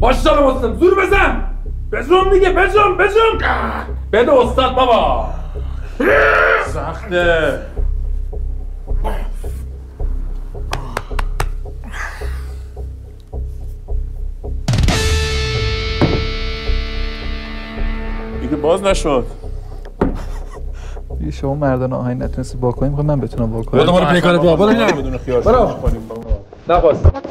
ماشاءالله مسلم زور بزن بزن دیگه بزن بده استاد بابا سخته دیگه باز نشد. دیگه شما مردان آهنگ نتونستی واکنیم میخوام من بتونم واکنم. برو پیکانت بابا برو اینا بدون خیال برو نخواست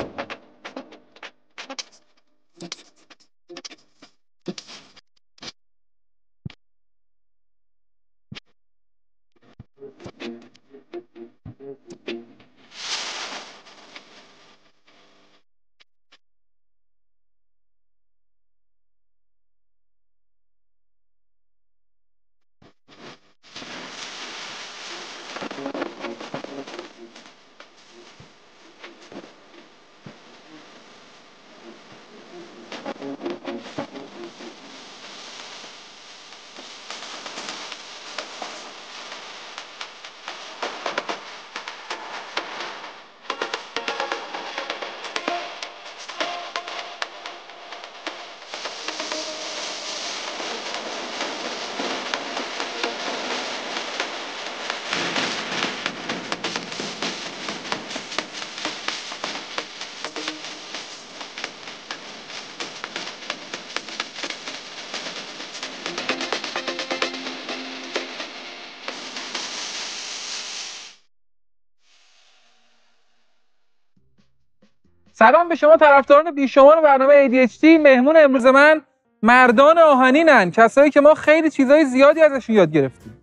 سلام به شما طرفداران بیشمار برنامه ADHD. مهمون امروز من مردان آهنینن، کسایی که ما خیلی چیزای زیادی ازشون یاد گرفتیم.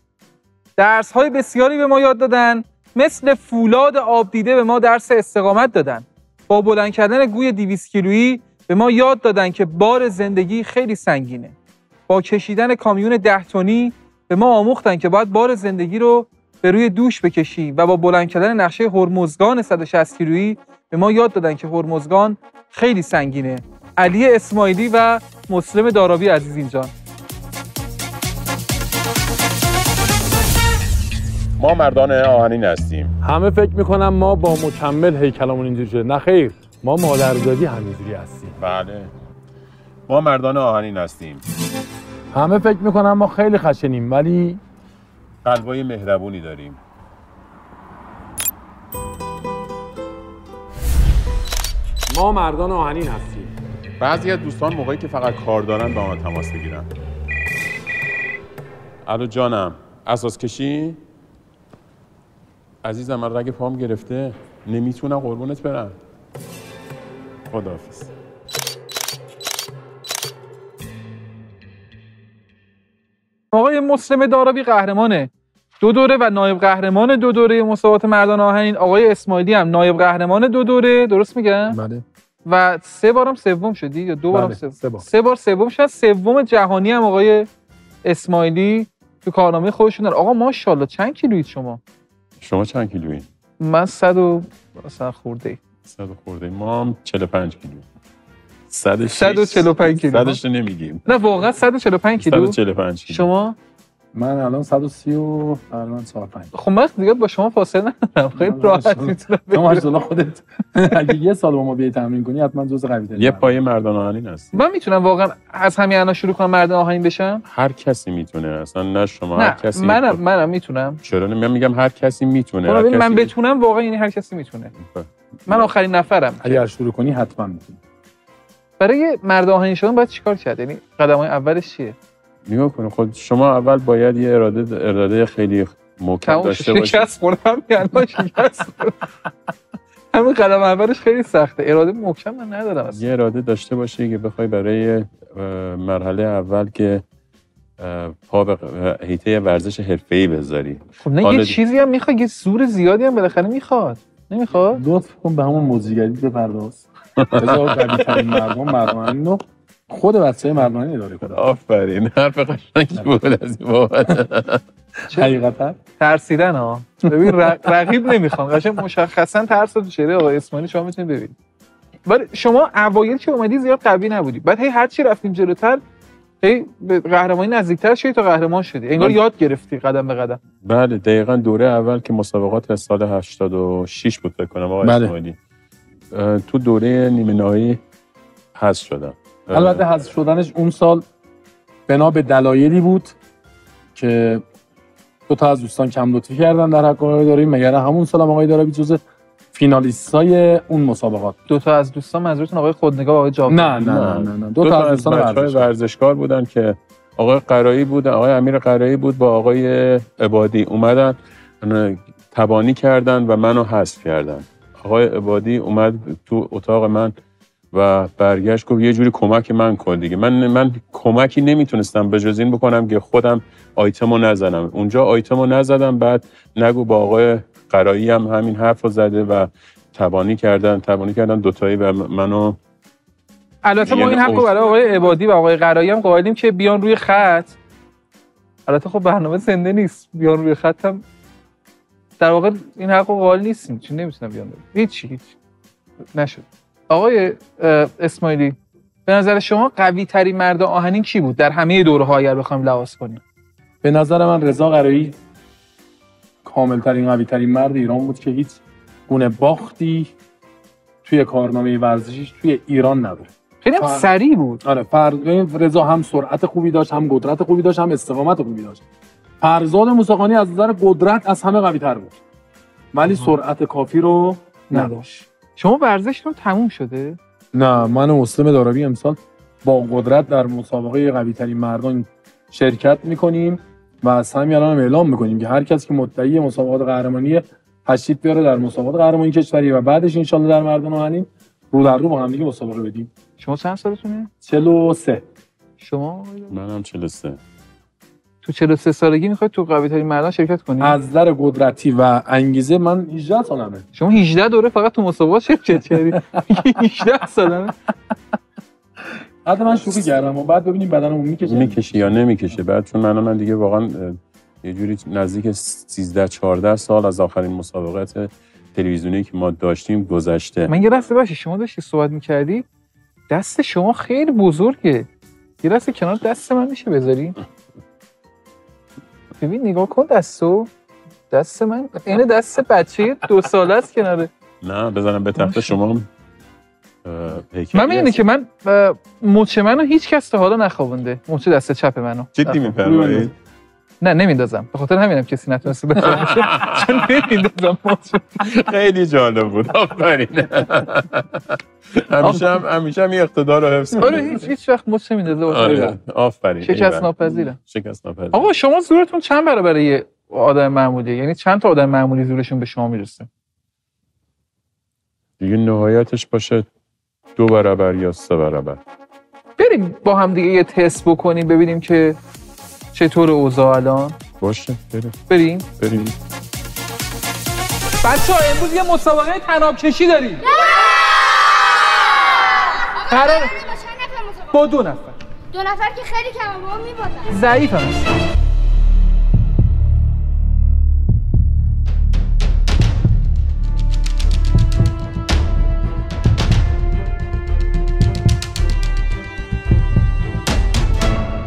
درس‌های بسیاری به ما یاد دادن، مثل فولاد آب دیده به ما درس استقامت دادن. با بلند کردن گوی 200 کیلویی به ما یاد دادن که بار زندگی خیلی سنگینه. با کشیدن کامیون 10 تنی به ما آموختن که باید بار زندگی رو به روی دوش بکشیم و با بلند کردن نقشه هرمزگان 160 کیلویی به ما یاد دادن که هرمزگان خیلی سنگینه. علی اسماعیلی و مسلم دارابی عزیز اینجا. ما مردان آهنین هستیم. همه فکر میکنم ما با مکمل هیکلمون اینجوری شده. نه خیر، ما مادرزادی همینجوری هستیم. بله. ما مردان آهنین هستیم. همه فکر میکنم ما خیلی خشنیم ولی قلبای مهربونی داریم. ما مردان آهنین هستیم. بعضی از دوستان موقعی که فقط کار دارن با ما تماس بگیرن. الو جانم، اساس کشی؟ عزیزم من رگ پام گرفته، نمیتونم قربونت برم. خداحافظ. آقای مسلم دارابی قهرمانه 2 دوره و نایب قهرمان 2 دوره مسابقات مردان آهنین. آقای اسماعیلی هم نایب قهرمان 2 دوره، درست میگم؟ بله. و 3 بارم سوم شدی یا 2 بارم بله. سوم؟ 3 بار سوم شد. سوم جهانی هم آقای اسماعیلی تو کارنامه خودشون دارن. آقا ماشاءالله چند کیلویید شما؟ شما چند کیلویی؟ من 100 و مثلا خورده. 100 خورده. ما هم 45 کیلو. 145 کیلو. 100 نمیگیم. نه واقعا 145 کیلو. 145 کیلو. شما؟ من الان 130 و تقریبا 45. خب من دیگه با شما فاصله ندارم. خیلی راحت میتونم. شما ماشاءالله خودت اگه یه سال با ما بیای تمرین کنی حتما جزء قوی ترین. یه پای مردان آهنین هستی. من میتونم واقعا از همین الان شروع کنم مردان آهنین بشم؟ هر کسی میتونه، اصلا نه شما، نه هر کسی. منم میتونم. چرا من میگم هر کسی میتونه. خب من بتونم واقعا، یعنی هر کسی میتونه. من آخرین نفرم. اگه شروع کنی حتما میتونی. برای مرد آهنین شدن باید چیکار کرد؟ یعنی قدم‌های اولش چیه؟ نگاه کن خود شما اول باید یه اراده خیلی محکم داشته باشید. شکست خوردم یعنی شکست خوردم. همین قدم اولش خیلی سخته. اراده محکم من ندارم اصلا. یه اراده داشته باشی که بخوای برای مرحله اول که پا به حیطه ورزش حرفه‌ای بذاری. خب نه یه چیزی هم میخواد، یه زور زیادی هم بالاخره میخواد. نمیخواد؟ لطف کن به همون موزیگری بپرداز. بذار قوی‌ترین مردم رو خود بچه‌ی مردانی اداره کنه. آفرین، حرف قشنگی بود از این بابت. حقیقتا ترسیدن ها. ببین رقیب نمیخوام. قشنگ مشخصا ترس تو چهره آقای اسماعیلی شما میتونید ببینید. ولی شما اوایل که اومدی زیاد قوی نبودی. بعد هر چی رفتیم جلوتر هی به قهرمانی نزدیکتر شدی تا قهرمان شدی. انگار یاد گرفتی قدم به قدم. بله دقیقاً دوره اول که مسابقات سال 86 بود فکر کنم آقای اسماعیلی. تو دوره نیمه نهایی حذف شدم. البته حذف شدنش اون سال بنا به دلایلی بود که دو تا از دوستان کم لطفی کردن در حق آقای دارابی، مگر همون سال هم آقای دارابی جزو فینالیستای اون مسابقات. دو تا از دوستان منظورتون آقای خودنگاه و آقای جاوید؟ نه. دو تا از دوستان ورزشکار بودن که آقای قرایی بود، آقای امیر قرایی بود با آقای عبادی اومدن تبانی کردن و منو حذف کردن. آقای عبادی اومد تو اتاق من و برگشت گفت یه جوری کمک من کن دیگه. من کمکی نمیتونستم به جز این بکنم که خودم آیتمو نزنم. اونجا آیتمو نزدم، بعد نگو با آقای قرایی هم همین حرفو زده و تبانی کردن دوتایی و منو. البته ما این حقو برای آقای عبادی و آقای قرایی هم قائلیم که بیان روی خط. البته خب برنامه زنده نیست، بیان روی خط هم در واقع این حقو قائل نیستیم، چون نمیتونم بیان هیچ نشد. آقای اسماعیلی، به نظر شما قوی ترین مرد آهنین کی بود در همه دوره‌ها اگر بخوایم لحاظ کنیم؟ به نظر من رضا قرایی کامل ترین قوی ترین مرد ایران بود که هیچ گونه باختی توی کارنامه ورزشیش توی ایران نداره. خیلی هم سریع بود. آره، رضا هم سرعت خوبی داشت، هم قدرت خوبی داشت، هم استقامت خوبی داشت. فرزاد موسیقانی از نظر قدرت از همه قوی تر بود، ولی سرعت کافی رو نداشت. شما ورزشتون تموم شده؟ نه، من و مسلم دارابی امسال با قدرت در مسابقه قوی ترین مردان شرکت میکنیم و از همین الان اعلام میکنیم که هر کس که مدعی مسابقات قهرمانی تشریف بیاره در مسابقات قهرمانی کشوری و بعدش انشالله در مردان آهنین رو در رو با هم دیگه مسابقه بدیم. شما چند سالتونه؟ 43. شما؟ منم 43. تو 43 سالگی میخواید تو قوی ترین مردان شرکت کنید؟ از نظر قدرتی و انگیزه من 18 سالمه. شما 18 دوره فقط تو مسابقات شرکت کردید. 18 سالمه. حتی من شوخی کردم و بعد ببینیم بدنمو میکشه یا نمیکشه. بعد چون من دیگه واقعا یه جوری نزدیک 13-14 سال از آخرین مسابقات تلویزیونی که ما داشتیم گذشته. من یه لحظه باشه، شما داشتی صحبت می‌کردی، دست شما خیلی بزرگه. یه لحظه کنار دست من میشه بذاری؟ ببین نگاه کن دست من این دست بچه 2 ساله است کناره. نه بزنم به تخت شما. من میگم که من مچ منو هیچ کس تا حالا نخوابونده، مچ دست چپ منو. جدی می‌فرمایید؟ نه نمیندازم، به خاطر همینم کسی نتونسته بفهمه چون نمیندازم مچ. خیلی جالب بود. آفرین. همیشه هم اقتدار رو حفظ کنید. آره هیچ وقت مچ نمیندازه. آفرین. شکست ناپذیرم. شکست ناپذیر. آقا شما زورتون چند برابر یه آدم معمولیه؟ یعنی چند تا آدم معمولی زورشون به شما میرسه؟ دیگه نهایتش باشه 2 برابر یا 3 برابر. بریم با هم دیگه یه تست بکنیم ببینیم که چطور اوضاع الان. باشه بریم. بچه‌ها امروز یه مسابقه طناب کشی داریم. قرار با 2 نفر. 2 نفر که خیلی کمه، با میبازن. ضعیف هست.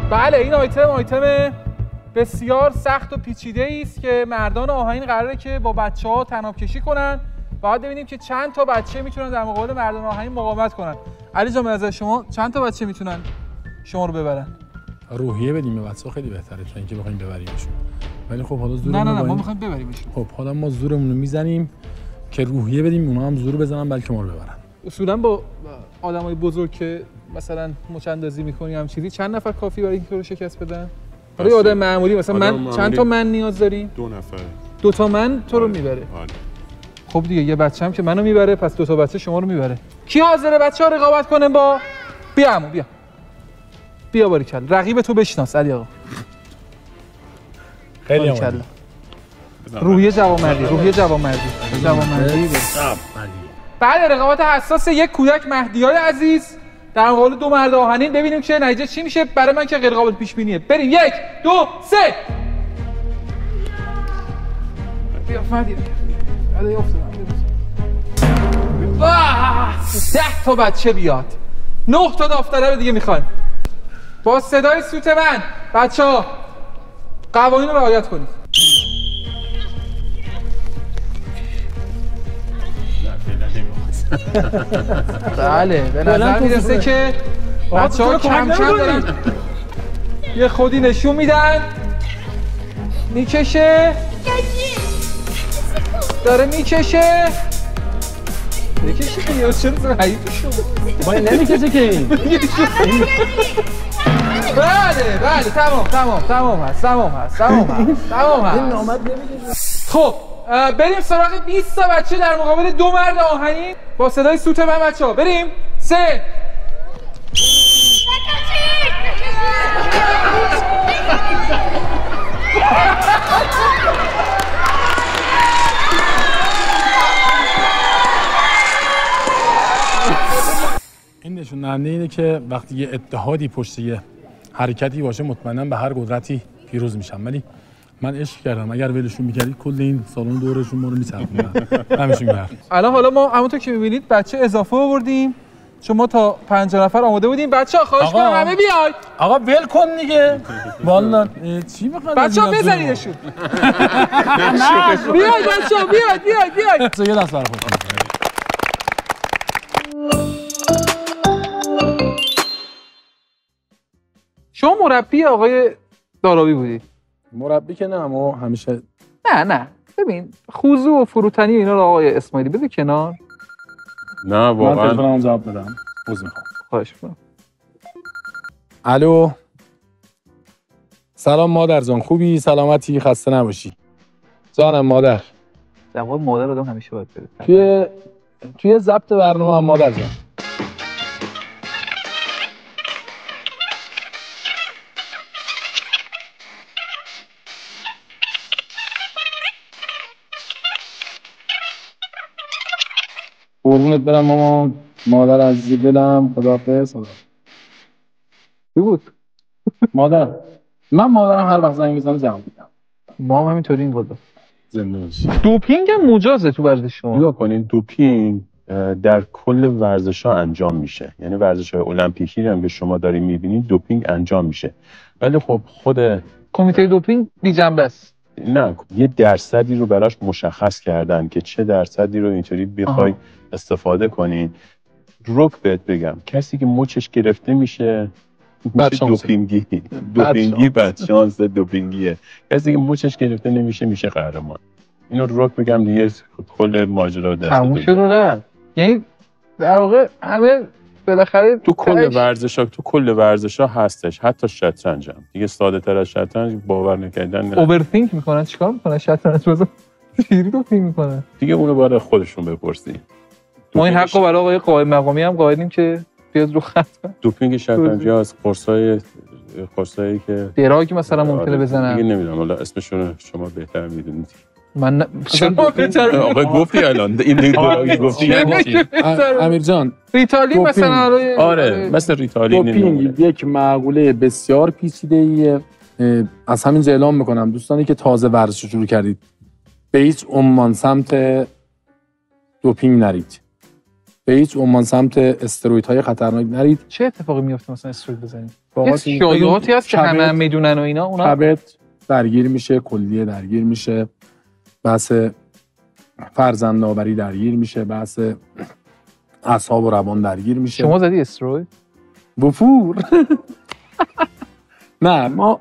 بله این آیتم بسیار سخت و پیچیده است که مردان آهنین قراره که با بچه‌ها طناب کشی کنن. بعد ببینیم که چند تا بچه میتونن در مقابل مردان آهنین مقاومت کنن. علی جان به نظر شما چند تا بچه میتونن شما رو ببرن؟ روحیه بدیم به بچه‌ها خیلی بهتره تا اینکه بخوایم ببریمشون. ولی خب حالا زورمون نه ما می‌خوایم ببریمشون. خب حالا ما زورمون رو میزنیم که روحیه بدیم اونا هم زور بزنن بلکه ما رو ببرن. اصولا با آدمای بزرگ که مثلا مچندازی می‌کنی هم چیزی چند نفر کافی برای اینکه رو شکست بدن؟ برای آدم معمولی مثلا من چند تا من نیاز داریم؟ 2 نفر. 2 تا من تو رو میبره. خب دیگه یه بچه‌م که منو میبره، پس 2 تا بچه شما رو میبره. کی حاضره بچه‌ها رقابت کنه با بیا عمو بیا باریکلا. رقیب تو بشناس علی آقا. خیلی عالی. روحیه جوانمردی. بعد رقابت حساس یک کودک مهدیای عزیز در مقابل 2 مرد آهنین ببینیم که نتیجه چی میشه. برای من که غیر قابل پیش بینیه. بریم 1 2 3. بیا فادی. علی افتاد. 10 تا بچه بیاد. 9 تا داوطلب دیگه میخوایم. با صدای سوت من بچه‌ها قوانین رو رعایت کنید. بله به نظر میرسه که بچه‌ها کم کم دارن یه خودی نشون میدن. میکشه داره میکشه که یا چرا ضعیف شد باید نمیکشه که این بله تمام هست خب بریم سراغ 20 تا بچه در مقابل 2 مرد آهنین با صدای سوت من بچه‌ها. بریم 3 این نشون دهنده اینه که وقتی یه اتحادی پشت یه حرکتی باشه مطمئنا به هر قدرتی پیروز میشن. ولی من عشق کردم اگر ولشون میکردید کل این سالن دورشون ما رو میچرخوندن. همشون گرد. حالا ما همونطور که میبینید بچه اضافه آوردیم چون ما تا 50 نفر آماده بودیم. بچه‌ها خواهش کنم همه بیاید. آقا ول کن دیگه. والله چی میخواد بچه‌ها بزنیدشون. بیاید بچه‌ها بیاید. یه دست برای خودتون. شما مربی آقای دارابی بودید؟ مربی که نه، اما همیشه نه ببین خوضو و فروتنی اینا رو آقای اسماعیلی بده کنار. نه من واقعا تلفنم جواب بدم. عذر میخوام. خواهش می‌کنم. الو. سلام مادر جان، خوبی؟ سلامتی؟ خسته نباشی. جانم مادر. جواب مادر آدم همیشه باید بده. توی ضبط برنامه هم مادر جان. قربونت برم مامان، مادر عزیز دلم، خداحافظ. چی بود؟ مادر من مادرم هر وقت زنگ میزنه جواب میدم. ما هم همینطوری این بود. زنده باشی. دوپینگ هم مجازه تو ورزش شما؟ نگاه کنین دوپینگ در کل ورزش‌ها انجام میشه. یعنی ورزش‌های المپیکی هم که شما دارین می‌بینید دوپینگ انجام میشه. ولی خب خود کمیته دوپینگ بی جنبه است. نه یه درصدی رو براش مشخص کردن که چه درصدی رو اینطوری بخوای استفاده کنین. رک بهت بگم کسی که مچش گرفته میشه دوپینگی بدشانس دوپینگیه. کسی که مچش گرفته نمیشه میشه قهرمان. اینو رک بگم دیگه کل ماجرا دست تموم شد نه. یعنی در واقع همه بالاخره تو کل ورزش‌ها هستش، حتی شطرنج هم. دیگه ساده‌تر از شطرنج باور نکردن. اوورثینک میکنن چیکار میکنن شطرنج بازا؟ چیزی دوپینگ میکنن. دیگه اونو باید خودشون بپرسین. ما این حقو برای آقای قائم مقامی هم قائلیم که بیاد رو خط. دوپینگ شطرنجی از قرصایی که دراگ مثلا ممکنه بزنن. دیگه نمیدونم والا اسمشون شما بهتر میدونید. من شما بهتر آقا گفتی الان این دراگی گفتی امیر جان ریتالین مثلا آره مثل ریتالین. دوپینگ یک معقوله بسیار پیچیده‌ایه. از همینجا اعلام میکنم دوستانی که تازه ورزش رو شروع کردید به هیچ عنوان سمت دوپینگ نرید. به هیچ عنوان سمت استروئیدهای خطرناک نرید. چه اتفاقی میفته مثلا استروئید بزنید؟ یه شایعاتی هست که همه میدونن و اینا اونا کبد درگیر میشه، کلیه درگیر میشه، بحث فرزندآوری درگیر میشه، بحث اعصاب و روان درگیر میشه. شما زدی استروئید؟ بفور. نه ما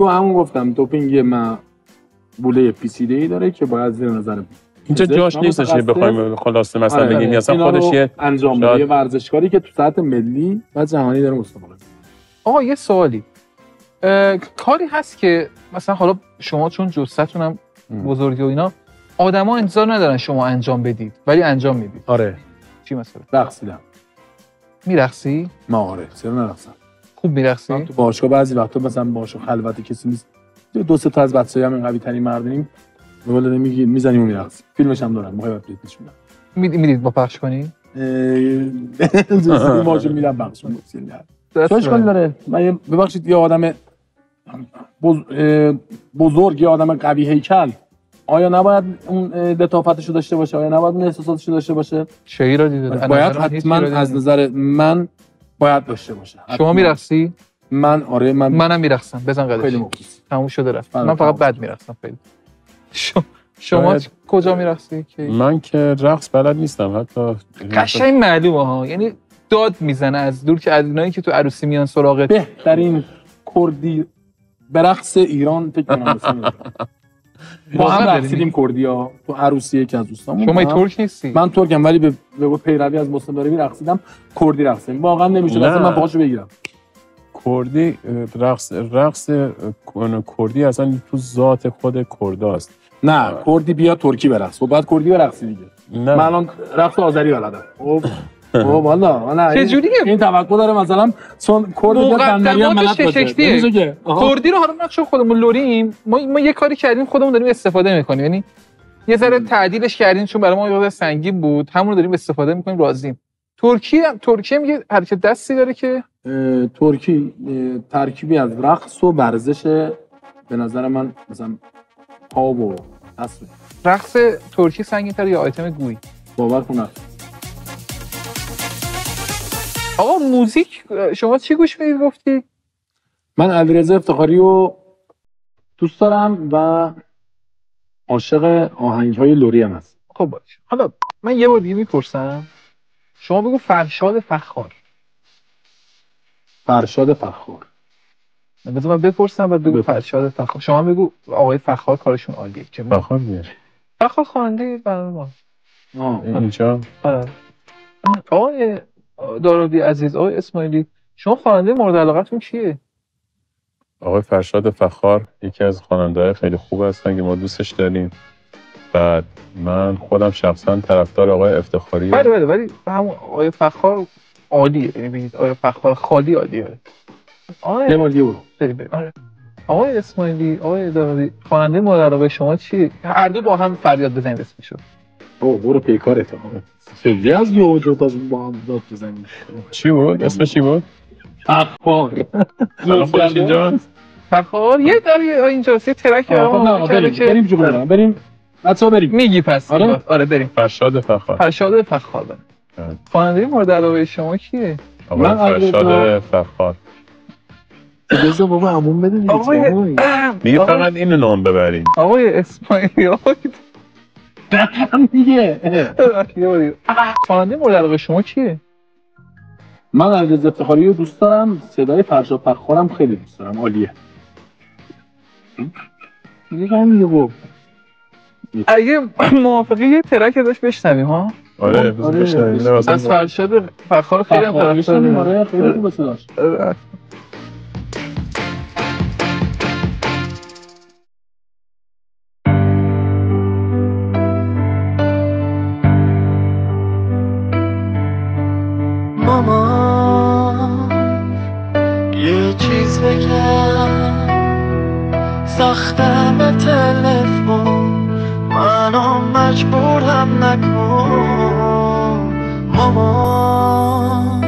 همون گفتم دوپینگ معقوله پیچیده‌ای داره که باید زیر نظر بود. اینجا جاش نیستش که بخوایم خلاصه مثلا بگیم مثلا خودش یه انجام بده یه ورزشکاری که تو سطح ملی و جهانی داره مسابقه می‌کنه. آقا یه سوالی کاری هست که مثلا حالا شما چون جثتون هم بزرگی و اینا آدما انتظار ندارن شما انجام بدید ولی انجام میدید؟ آره. چی مثلا؟ رقصیدم. میرقصی؟ ما آره چرا نرقصم. خوب میرقصی؟ تو باشگاه بعضی وقتا مثلا باشگاه خلوت کسی نیست دو سه تا از بچه‌ها هم قوی ترین مردیم ولی میگید میزنیم و میرقصیم. فیلمش هم دارم موقع بهت نشون میدم. میدید با پخش کنی؟ ماجو میدم پخش کنم. چش کن داره. من ببخشید یه آدم بزرگ یه آدم قوی هیکل آیا نباید اون لطافتشو داشته باشه؟ آیا نباید اون احساساتشو داشته باشه؟ چه ایرادی داره؟ باید حتما از نظر من باید داشته باشه. شما میرقصی؟ من آره منم میرقصم. بزن قدش. خیلی مخلص. تموم شده رفت. من فقط بد میرقصم خیلی. شما کجا میرقصی؟ من که رقص بلد نیستم حتی قشنگ معلومه ها. یعنی داد میزنه از دور که از اینایی که تو عروسی میان سراغت. بهترین کردی به رقص ایران فکر کنم ما هم رقصیدیم کردیا تو عروسی یکی از دوستامون. شما ترک نیستی؟ من ترکم ولی به پیروی از مسلم داروی رقصیدم، کردی رقصیدم. واقعا نمیشه اصلا من پاهاشو بگیرم. کردی رقص کردی اصلا تو ذات خود کرداست. نه کردی بیا ترکی برقص، خب بعد کردی برقصی دیگه. نه من الان رقص آذری بلدم. خب والا نه چه جوریه؟ این توقع داره مثلا چون کرد یا بندری هم بلد باشه. کردی رو حالا چون خودمون لوریم ما یه کاری کردیم خودمون داریم استفاده میکنیم، یعنی یه ذره تعدیلش کردیم چون برای ما یه سنگین بود، همون رو داریم استفاده میکنیم راضیم. ترکی هم یه حرکت دستی داره که ترکی ترکیبی از رقص و ورزش به نظر من مثلا پا و دست. رقص ترکی سنگین‌تره یا آیتم گویی؟ باور کن. آقا موزیک شما چی گوش میدید گفتی؟ من علیرضا افتخاری رو دوست دارم و عاشق آهنگ‌های لری هم هست. خب باشه. حالا من یه بار دیگه میپرسم، شما بگو فرشاد فخار. فرشاد فخار. من بپرسم بعد بگو فرشاد فخار. شما بگو آقای فخار کارشون عالیه. چه فخار میاد. فخار خواننده برنامه ما. اینجا. آره. آقای دارابی عزیز، آقای اسماعیلی، شما خواننده مورد علاقتون کیه؟ آقای فرشاد فخار یکی از خواننده‌های خیلی خوب هستن که ما دوستش داریم. بعد من خودم شخصا طرفدار آقای افتخاری. بله ولی همون آقای فخار عالیه، یعنی ببینید آقای فخار خالی عالیه. آقای مالیو. آره. آقای اسماعیلی، آقای دارابی، خواننده مورد علاقه شما چیه؟ هر دو با هم فریاد بزنید اسمشو. برو پیکارت. خیلی از یه وجود از با هم داد بزنید. چی بود؟ اسمش چی بود؟ فخار. خودش اینجا فخار یه داری اینجا سی ترک بریم جلو بریم بچه‌ها بریم. میگی پس؟ آره بریم. فرشاد فخار. خواننده مورد علاقه شما کیه؟ من فرشاد فخار. اجازه بابا عموم بده دیگه فقط اینو نام ببرین. آقای اسماعیلی دیگه خواننده مورد علاقه شما کیه؟ من علیرضا افتخاری رو دوست دارم، صدای فرشاد فخارم خیلی دوست دارم، عالیه. دیگه همین رو اگه موافقی یه ترک ازش بشنویم ها؟ آره بشنویم. از فرشاد فخار خیلی هم طرفداریم. آره خیلی خوبه صداش. یه چیز بگم ساختم تلفن منو مجبورم نکن مامان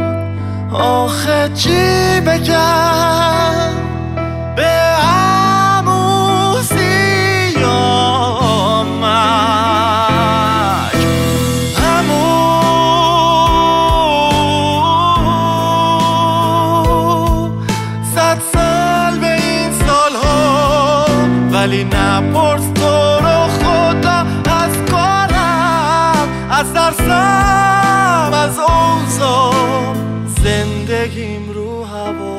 آخه چی بگم به عمو سیامک عمو صد سال به این سالها ولی نپرس تو رو خدا از کارم از درسم از اوضاع زندگیم رو هواست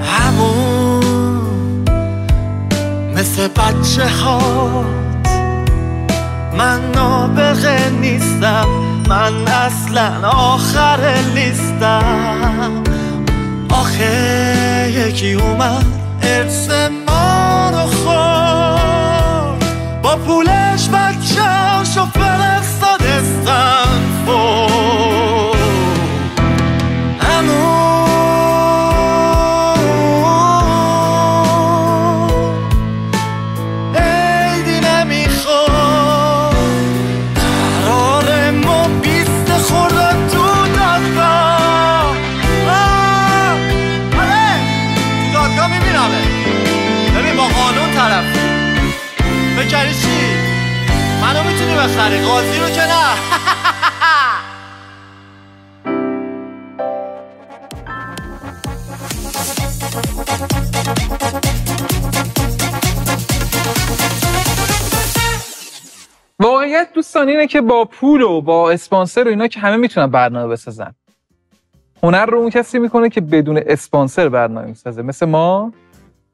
همون مثل بچه هات من نابغه نیستم، من اصلا آخر لیستم. آخه یکی اومد ارث ما رو خورد با پولش بچه‌شو فرستاد استنفورد. عیدی نمیخواد قرار ما 20 خورده تو دادگاه. آره تو دادگاه میبینمه. ببین با قانون طرف بکری چی؟ منو میتونی بخری قاضی رو که نه. واقعیت دوستان اینه که با پول و با اسپانسر و اینا که همه میتونن برنامه بسازن. هنر رو اون کسی میکنه که بدون اسپانسر برنامه میسازه، مثل ما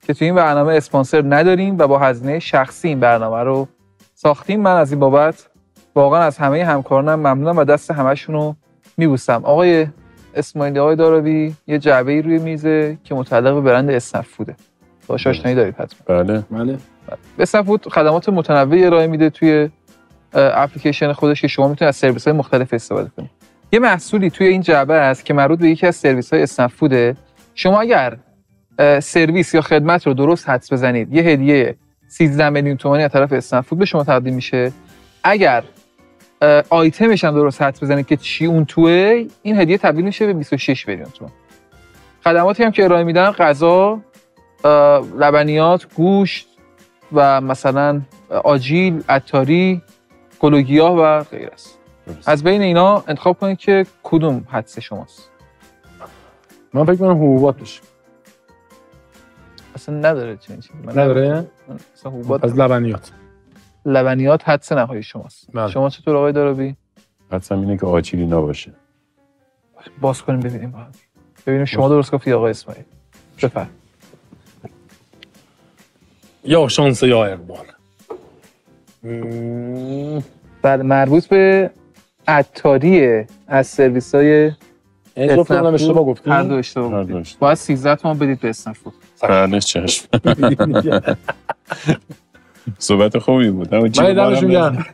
که توی این برنامه اسپانسر نداریم و با هزینه شخصی این برنامه رو ساختیم. من از این بابت واقعا از همه همکارانم ممنونم و دست همشون رو میبوسم. آقای اسماعیلی، آقای دارابی، یه جعبه‌ای روی میزه که متعلق به برند اسنپ فوده. باهاش آشنایی دارید حتما؟ بله. اسنپ فود خدمات متنوعی ارائه میده توی اپلیکیشن خودش که شما میتونید از سرویس‌های مختلف استفاده کنید. یه محصولی توی این جعبه است که مربوط به یکی از سرویس‌های اسنپ فوده. شما اگر سرویس یا خدمت رو درست حدس بزنید، یه هدیه 13 میلیون تومانی از طرف اسنپ فود به شما تقدیم میشه. اگر آیتمش هم درست حدس بزنید که چی اون توه، این هدیه تبدیل میشه به 26 میلیون تومان. خدماتی هم که ارائه میدن غذا، لبنیات، گوشت و مثلا آجیل، عطاری، گل و گیاه و غیره است. از بین اینا انتخاب کنید که کدوم حدس شماست. من فکر کنم حبوباتش اصلا نداره چنین چیزی. نداره؟ اصلا حبوبات از لبنیات حدس نهایی شماست. بله. شما چطور آقای دارابی؟ حدسم اینه که آجیلی نباشه. باز کنیم ببینیم. ببینیم شما درست گفتی آقای اسماعیل. بفرمایید. یا شانس یا اقبال. بعد مربوط به عطاریه از سرویس‌های جفت هم اشتباه گفتیم. هر دو اشتباه گفتیم. باید 13 تومان بدید به اسنپ فود. بله چشم. صحبت خوبی بود. من دمشون گرم.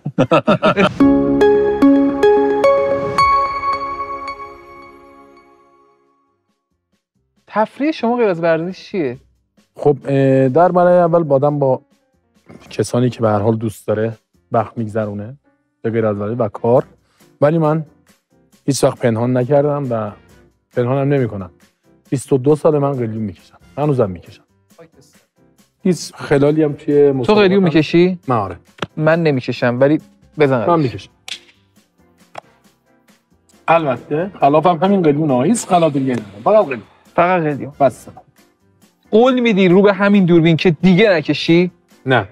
تفریح شما غیر از ورزش چیه؟ خب در برای اول بادم با کسانی که به هر حال دوست داره وقت میگذرونه به غیر از ورزش و کار، ولی من هیچ وقت پنهان نکردم و پنهانم نمی‌کنم. 22 سال من قلیون میکشم. هنوزم میکشم. هیچ خلالی هم توی تو قلیون میکشی؟ من آره. من نمیکشم ولی بزن. من میکشم. البته خلافم همین قلیونه. هیچ خلاف دیگه ندارم. فقط قلیون. بس. قول میدی رو به همین دوربین که دیگه نکشی؟ نه.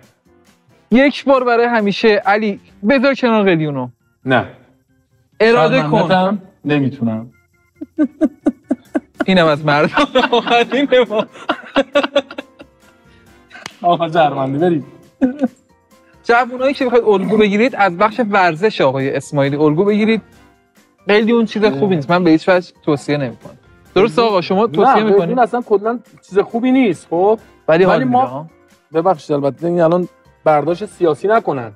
یک بار برای همیشه علی بذار کنار قلیونو. نه. اراده کن. نمیتونم. اینم از مردم آخرین ما. آقا جرمنده برید. جوونایی که بخواید الگو بگیرید از بخش ورزش آقای اسماعیلی الگو بگیرید. قلیون چیز خوبی نیست. من به هیچ وجه توصیه نمی‌کنم. درست آقا شما توصیه می‌کنید؟ نه اصلا کلا چیز خوبی نیست. خب ولی ما ببخشید البته این الان برداشت سیاسی نکنن.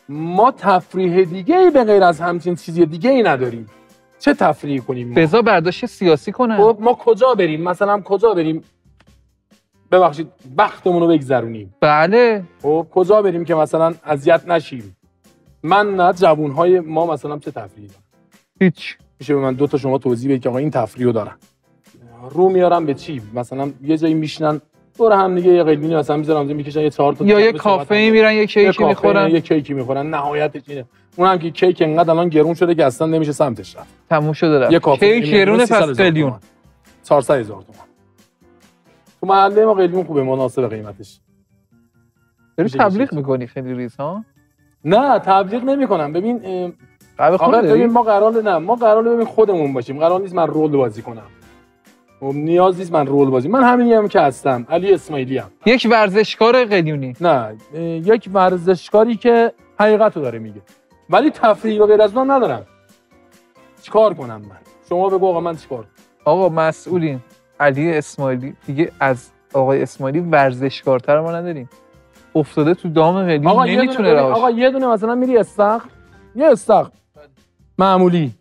ما تفریح دیگه‌ای به غیر از همچین چیزی دیگه‌ای نداریم. چه تفریحی کنیم ما؟ بذار برداشت سیاسی کنن. خب ما کجا بریم؟ مثلا کجا بریم؟ ببخشید وقتمون رو بگذرونیم. بله. خب کجا بریم که مثلا اذیت نشیم؟ من نه جوون‌های ما مثلا چه تفریحی دارن؟ هیچ. میشه به من دو تا شما توضیح بدید که آقا این تفریحو دارن. رو میارم به چی؟ مثلا یه جایی میشنن دور هم دیگه یه قلیونی مثلا میذارن اونجا میکشن یه 4 تا یا یه کافه میرن یه کیکی میخورن. یه کیکی میخورن. نهایتش اینه. اونم که کیک انقدر الان گرون شده که اصلا نمیشه سمتش رفت. تموم شده رفت. یه کافه کیک گرونه پس قلیون 400,000 تومان. تو محله ما قلیون خوبه مناسب قیمتش. داری تبلیغ میکنی خیلی ریز ها؟ نه تبلیغ نمیکنم. ببین ببین ما قراره ببین خودمون باشیم. قرار نیست من رول بازی کنم. نیاز نیست من رول بازی. من همینی هم که هستم. علی اسماعیلی ام. یک ورزشکار قلیونی. نه یک ورزشکاری که حقیقت رو داره میگه. ولی تفریح و غیر از اون ندارم. چیکار کنم من؟ شما بگو آقا من چیکار کنم؟ آقا مسئولین. علی اسماعیلی دیگه از آقای اسماعیلی ورزشکارتر ما نداریم. افتاده تو دام قلیون نمیتونه رهاش. آقا یه دونه مثلا میری استخر، یه استخر معمولی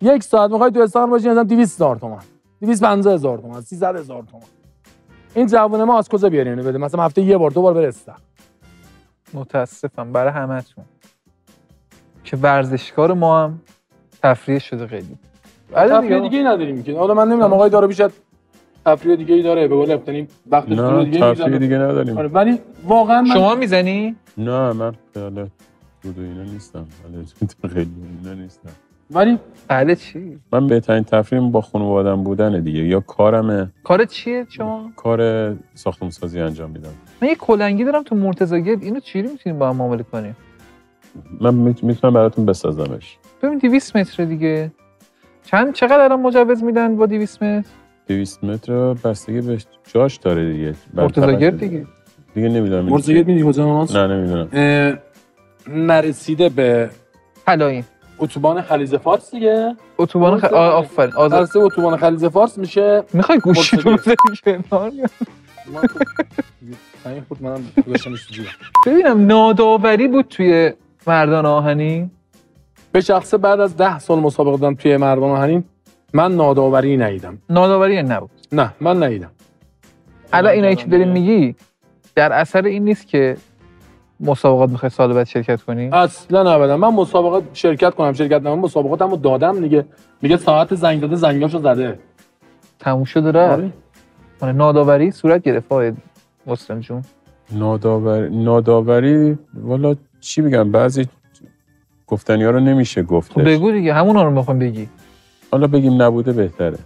1 ساعت میخوای تو استخر باشی مثلا 200,000 تومان، 250,000 تومان، 300,000 تومان. این جوونه ما از کجا بیاریم بده؟ مثلا هفته یه بار 2 بار بره استخر. متاسفم برای همتون که ورزشکار ما هم تفریح شده قلیون. تفریح دیگه نداریم که. حالا من نمیدونم آقای داره بیشتر تفریح دیگه ای داره به قول افتنی وقت دیگه تفریح دیگه نداریم. آره ولی واقعا شما میزنی؟ نه من خیال بود اینا نیستم. ولی خیلی اینا نیستم. ولی بله چی؟ من بهترین تفریحم با خانواده‌ام بودن دیگه یا کارمه. کار چیه شما؟ کار ساختمون سازی انجام میدم. من یه کلنگی دارم تو مرتضی گل. اینو چجوری میتونیم با هم معامله کنیم؟ من میتونم براتون بسازمش. ببین 200 متر دیگه. چقدر الان مجوز میدن با 200 متر؟ 200 متر بستگی به جاش داره دیگه. مرتضی‌گرد دیگه نمیدونم. مرتضی‌گرد میدی کجا ماست؟ نه نمیدونم. نرسیده به حلاین اتوبان خلیج فارس دیگه. اتوبان آفرین آزاد اتوبان خلیج فارس میشه. میخوای گوشی رو بزنی کنار؟ خود منم گذاشتمش تو جیبم. ببینم ناداوری بود توی مردان آهنین. به شخصه بعد از 10 سال مسابقه دادن توی مردان آهنین من ناداوری ندیدم. ناداوری نبود. نه من ندیدم. الان اینایی که داریم میگی در اثر این نیست که مسابقات میخوای سال بعد شرکت کنی؟ اصلا ابدا. من مسابقات شرکت نمام مسابقاتمو دادم دیگه. میگه ساعت زنگ داده زنگاشو زده. تموم شده رفت. ناداوری صورت گرفت آقای مسلم جون. ناداوری والا چی بگم، بعضی گفتنی‌ها رو نمیشه گفتش. بگو دیگه، همونا رو میخوام بگی. حالا بگیم نبوده بهتره.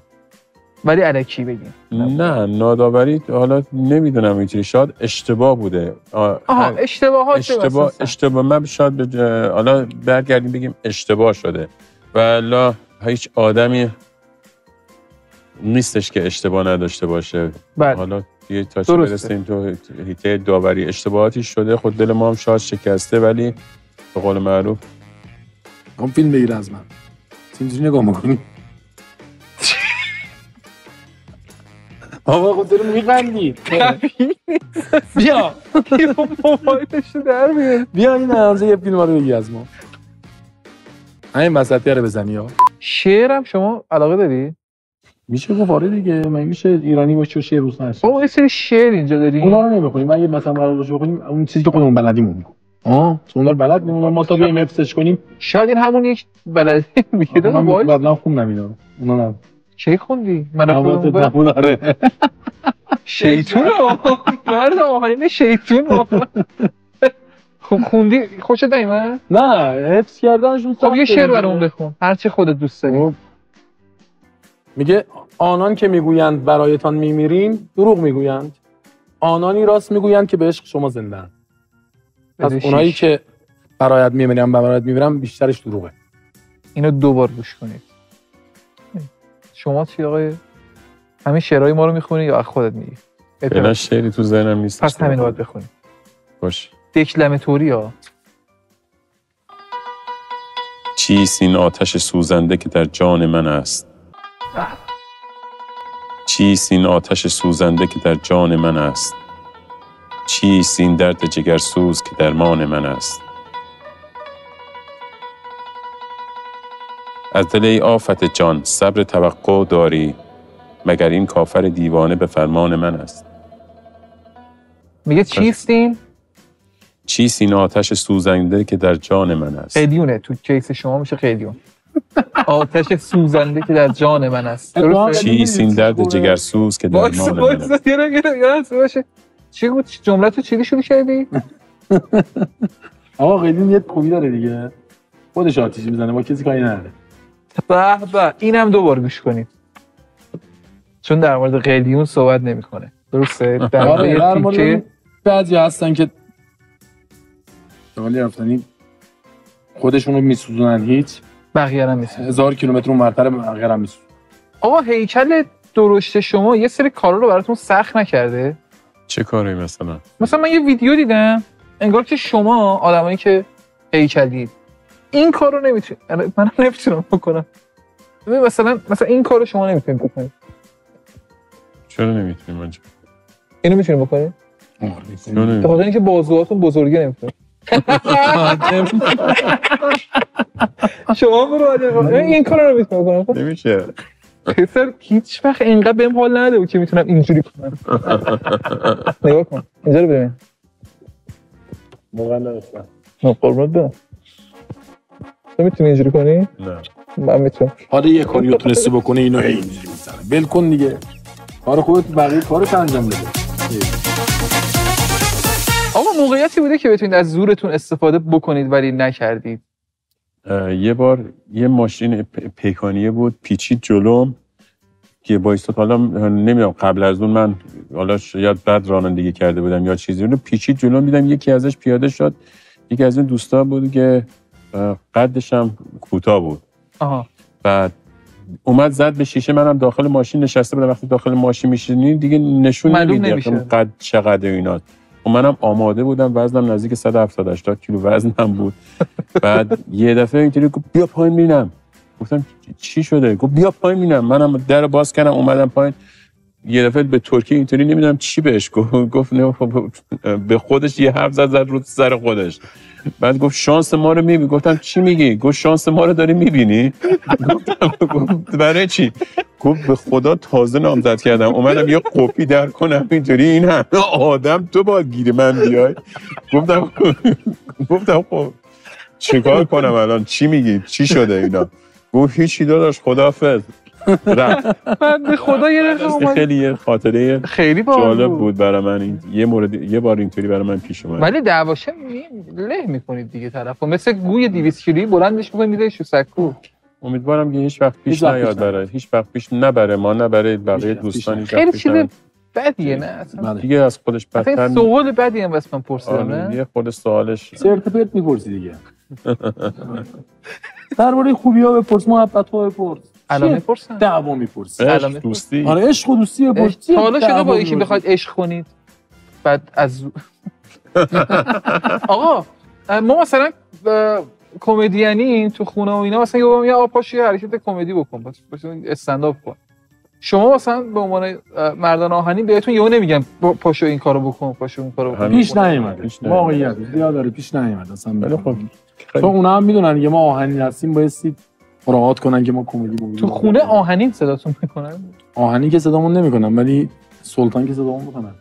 ولی الکی بگیم. نه ناداوری حالا نمیدونم اینجوری شاید اشتباه بوده. اشتباه من شاید حالا برگردیم بگیم اشتباه شده. والا هیچ آدمی نیستش که اشتباه نداشته باشه. بله. حالا یه تا چه برسیم تو حیطه داوری اشتباهاتی شده، خود دل ما هم شاید شکسته، ولی به قول معروف هم فیلم بگیر از من اینجوری نگاه میکنی. آقا خود دارم میخندی. بیا موبایلش در بیار. بیا این همزه یه فیلم رو بگیر از ما. همین وسطی رو بزنی ها. شعرم شما علاقه داری؟ میشه گفت آره دیگه. من میشه ایرانی باشه و شعر روز نشه. یه سری شعر اینجا داری؟ اونا رو نمیخونیم. من یه مثلا قرار باشه بخونیم اون چیزی که خودمون بلدیم میگیم. اونا رو بلد نیستیم. ما تا بیایم حفظش کنیم. شاید این همون یک بلدی میگه دارم وای. بعدن خوندم اینا. اونا نه. چی خوندی؟ من شیطون مرد آهنین شیطون. خوندی خوشت نمیاد؟ نه حفظ کردنشون. خب یه شعر برامون بخون هر چی خودت دوست داری. میگه آنان که میگویند برایتان میمیریم دروغ میگویند، آنانی راست میگویند که به عشق شما زنده‌اند. پس اونایی که برایت میمیرم بیشترش دروغه. اینو دوبار گوش کنید. شما چی آقای؟ همین شعرهای ما رو میخونی یا خودت میگی؟ فعلا شعری تو ذهنم نیست. پس همین رو باید بخونی. باش. دکلمه توری ها. چیست این آتش سوزنده که در جان من است؟ چیست این آتش سوزنده که در جان من است؟ چیست این درد جگرسوز که درمان من است؟ از دل ای آفت جان صبر توقع داری، مگر این کافر دیوانه به فرمان من است؟ میگه چیست این؟ چیست این آتش سوزنده که در جان من است؟ قلیونه، تو کیس شما میشه قلیون. آتش سوزنده که در جان من است. چیست این درد جگرسوز که درمان من است؟ چی بود؟ جمله تو چیلی شروع کردی؟ آقا قلیون یه خوبی داره دیگه، خودش آتیش میزنه با کسی کاری نداره. به اینم دوبار گوش کنید چون در مورد قلیون صحبت نمیکنه. درسته؟ در مورد بعضی هستن که ولی رفتنی خودشونو میسوزونن، هیچ بقیه هم میسوزونن. 1000 کیلومتر اونورتر بقیه هم میسوزونن. آقا هیکل درشت شما یه سری کارا رو براتون سخت نکرده؟ چه کاری مثلا؟ مثلا من یه ویدیو دیدم انگار که شما آدمایی که هیکلید این کارو نمیتونید، من نمیتونم بکنم. مثلا این کارو شما نمیتونید بکنید. چرا نمیتونیم انجام؟ اینو میتونید بکنید؟ به خاطر اینکه بازوهاتون بزرگه نمیتونید. شما برو این کارو نمیتونید بکنم. نمیشه. پسر هیچ وقت اینقدر بهم حال نده که میتونم اینجوری کنم. نگاه کن اینجا رو ببین. موقع نداشتم. قربونت برم. تو میتونی اینجوری کنی؟ نه. من میتونم. حالا یه کاریو تونستی بکنه اینو اینجوری میزنه. ول کن دیگه. کار خودت بقیه کارش انجام بده. آقا موقعیتی بوده که بتونید از زورتون استفاده بکنید ولی نکردید؟ یه بار یه ماشین پیکانیه بود پیچید جلوم که بایستاد. حالا نمیدونم قبل از اون من حالا شاید بد رانندگی کرده بودم یا چیزی، اونو پیچید جلوم، دیدم یکی ازش پیاده شد یکی از این دوستا بود که قدش هم کوتاه بود. آها. بعد اومد زد به شیشه، منم داخل ماشین نشسته بودم. وقتی داخل ماشین میشینی دیگه نشون نمیده قد چقدر اینات. و منم آماده بودم، وزنم نزدیک 170-80 کیلو وزنم بود. بعد یه دفعه اینطوری گفت بیا پایین ببینم. گفتم چی شده؟ گفت بیا پایین ببینم. منم در باز کردم اومدم پایین. یه دفعه به ترکی اینطوری نمیدونم چی بهش گفت نه به خودش یه حرف زد رو سر خودش. بعد گفت شانس ما رو میبینی. گفتم چی میگی؟ گفت شانس ما رو داری میبینی؟ گفت برای چی؟ گفت به خدا تازه نامزد کردم اومدم یه قپی در کنم اینطوری این همه آدم تو باید گیر من بیای. گفتم خب چیکار کنم الان؟ چی میگی؟ چی شده اینا؟ گفت هیچی داداش خداحافظ. رفت. من خدا خیلی یه خاطره خیلی جالب بود برای من. این یه بار اینطوری برای من پیش اومد. ولی دعواشه له میکنید دیگه طرفو، مثل گوی 200 کیلویی بلندش میکنید میذاری شو سکو. امیدوارم که هیچ وقت پیش نیاد بره، هیچ وقت پیش نبره، ما نبره، بقیه دوستان خیلی چیز بدیه نه اصلا دیگه از خودش بدتر. سوال بدی هم واسه من پرسیدم نه یه خود سوالش چرت پرت میپرسی دیگه. درباره خوبی‌ها بپرس، محبت‌ها بپرس. الان میپرسن دعوا میپرسی. عشق دوستی. آره عشق و دوستی بپرس. تا حالا شده با یکی بخواید عشق کنید بعد از آقا ما مثلا کمدیانی تو خونه و اینا مثلا یه آپاشی حرکت کمدی بکن، مثلا استندآپ کن. شما مثلا به عنوان مردان آهنی بهتون یهو نمیگم پاشو این کارو بکن، پاشو اون کارو بکن. پیش نیومده. واقعیت زیاد داره پیش نیومده اصلا. خب تو اونا هم میدونن دیگه ما آهنی هستیم، بایستی مراعات کنن که ما کمدی بگیم. تو خونه آهنین صداتون میکنن؟ آهنی که صدامون نمیکنن ولی سلطان که صدامون میکنن.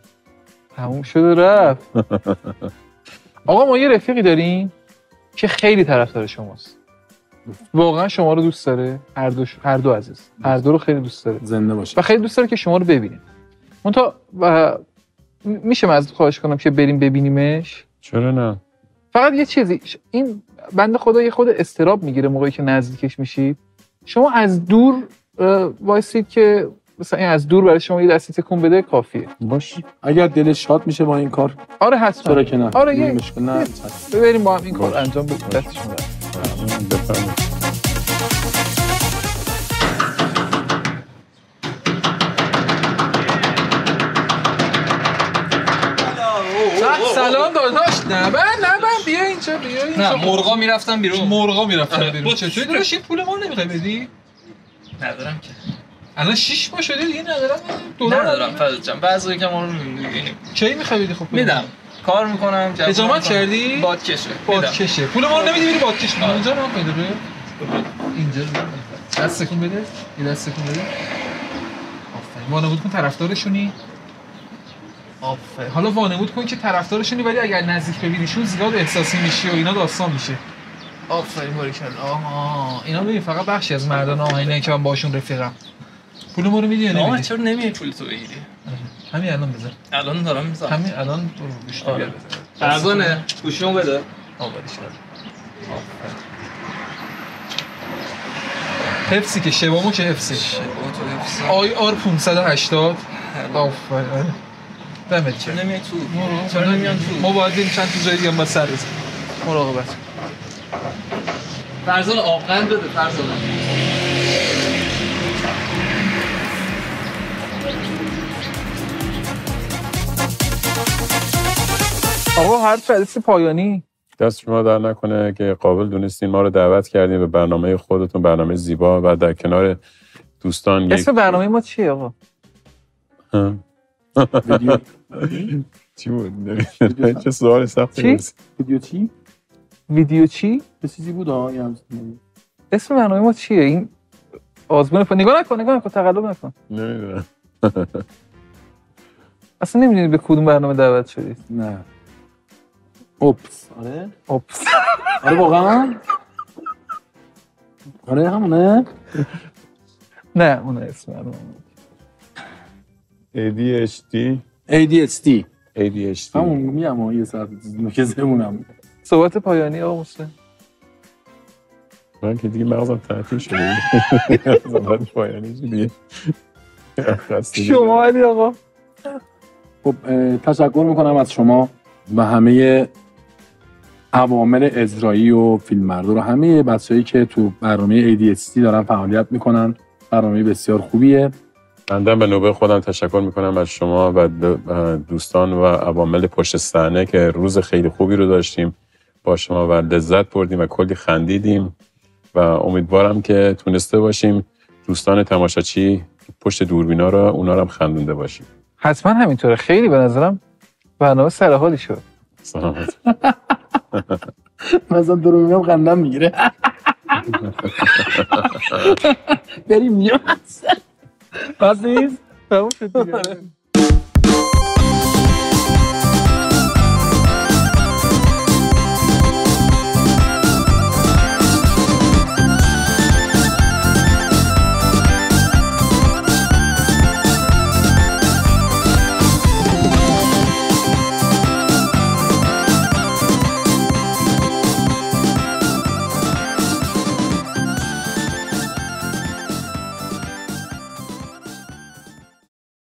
تموم شده رفت. آقا ما یه رفیقی داریم که خیلی طرفدار شماست. واقعا شما رو دوست داره، هر دو عزیز، هر دو رو خیلی دوست داره، زنده باشه و خیلی دوست داره که شما رو ببینیم. منتها میشه من ازت خواهش کنم که بریم ببینیمش؟ چرا نه؟ فقط یه چیزی، این بنده خدا یه خود استراب میگیره موقعی که نزدیکش میشید. شما از دور وایسید که مثلا از دور برای شما یه دستی تکون بده کافیه. باش. اگر دلش شاد میشه با این کار آره حتما. چرا که نه؟ آره یه مشکل نه. بریم با هم این کار انجام بدیم. دستشون درد. بفرمایید. سلام داداش. نه بیا اینجا نه مرغا میرفتن بیرون. چطوری داداش این پول ما نمیخوای بدی؟ ندارم که الان 6 ماه شده دیگه ندارم. ندارم فدات جان. بعضی که ما رو میبینیم. کی میخوای بدی؟ خب میدم. کار میکنم. اجامت کردی؟ بادکشه. پول ما رو نمیدی بری بادکش میدی. اونجا رو پیدا رو. اینجا دست تکون بده. این دست تکون بده. آفرین. وانمود کن طرفدارشونی. آفرین. حالا وانمود کن که طرفدارشونی ولی اگر نزدیک ببینیشون زیاد احساسی میشی و اینا داستان میشه. آفرین باریکلا. آها اینا ببین فقط بخشی از مردان آهنینه که من باشون رفیقم. پول ما رو میدی یا نمیدی؟ چرا نمیای پول تو بگیری؟ همین الان بذار. الان دارم میذارم. همین الان برو گوشت بیار. فرزانه گوشیمو بده. باریکلا. حفظی که شبامو که حفظی. آی آر 580. آفرین. دمت چرا نمیای تو؟ چرا نمیان تو؟ ما باید بریم چند تا جای دیگه هم سر بزنیم. مراقبت. فرزانه آبغن بده فرزانه. آقا حرف حدیث پایانی. دست شما در نکنه که قابل دونستین ما رو دعوت کردین به برنامه خودتون، برنامه زیبا و در کنار دوستان. اسم برنامه ما چیه آقا؟ چی بود؟ چه سوال سختی بود. ویدیو چی؟ چه چیزی بود ها؟ اسم برنامه ما چیه؟ این آزمون نگاه نکن تقلب نکن. نمیدونم. اصلا نمیدونید به کدوم برنامه دعوت شدید؟ نه. اوپس. آره واقعا؟ آره همونه؟ نه اون اسم برنامه. ADHD. همون میام یه ساعت که زمونم. صحبت پایانی آقا مسلم. من که دیگه مغزم تعطیل شده. صحبت پایانی دیگه. شما علی آقا. خب تشکر میکنم از شما و همه عوامل اجرایی و فیلمبردار و همه بچه‌ای که تو برنامه ADHD دارن فعالیت میکنن. برنامه بسیار خوبیه. بنده به نوبه خودم تشکر میکنم از شما و دوستان و عوامل پشت صحنه که روز خیلی خوبی رو داشتیم با شما و لذت بردیم و کلی خندیدیم و امیدوارم که تونسته باشیم دوستان تماشاچی پشت دوربینا رو اونا رو هم خندونده باشیم. حتما همینطوره. خیلی به نظرم برنامه سر حالی شد. سلامت. مثلا دوربینم خندم میگیره. بریم یه بس نیست؟ تموم شد دیگه.